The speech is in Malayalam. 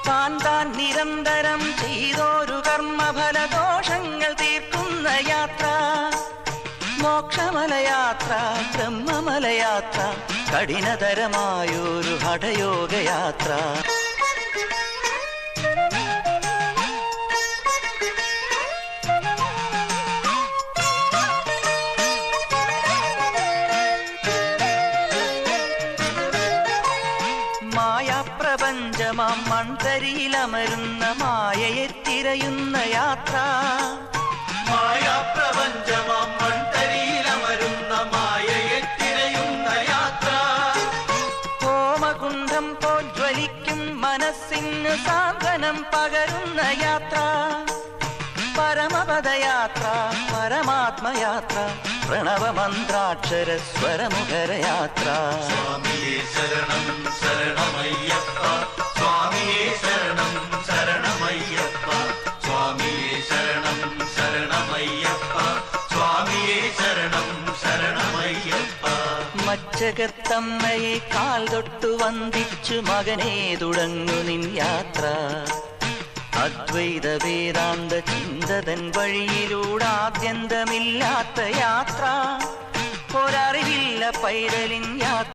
താൻ നിരന്തരം ചെയ്തോരു കർമ്മഫലദോഷങ്ങൾ തീർക്കുന്ന യാത്ര, മോക്ഷമലയാത്ര, ബ്രഹ്മമലയാത്ര, കഠിനതരമായൊരു ഹഠയോഗയാത്ര. മായാപ്രപഞ്ചമാം മൺതരിയിലമരുന്ന മായയെ തിരയുന്ന യാത്ര, മായാപ്രപഞ്ചമാം മൺതരിയിലമരുന്ന മായയെ തിരയുന്ന യാത്ര. ഹോമകുണ്ഠം പോജ്വലിക്കും മനസ്സിന് സാന്ത്വനം പകരുന്ന യാത്ര, പരമപദയാത്ര, പരമാത്മയാത്ര, പ്രണവമന്ത്രാക്ഷര സ്വരമുഖരയാത്ര. സ്വാമിയേ ശരണം ശരണമയ്യപ്പ, സ്വാമിയേ ശരണം ശരണമയ്യപ്പ, സ്വാമിയേ ശരണം ശരണമയ്യപ്പ, സ്വാമിയേ ശരണം ശരണമയ്യപ്പ. മച്ചകത്തമ്മയെ കാൽ തൊട്ടു വന്ദിച്ചു മകനെ തുടങ്ങു നിൻ യാത്ര, അദ്വൈത വേദാന്ത ചിന്തതൻ വഴിയിലൂടാദ്യന്തമില്ലാത്ത യാത്ര, ഒരറിവില്ല പൈതലിൻ യാത്ര.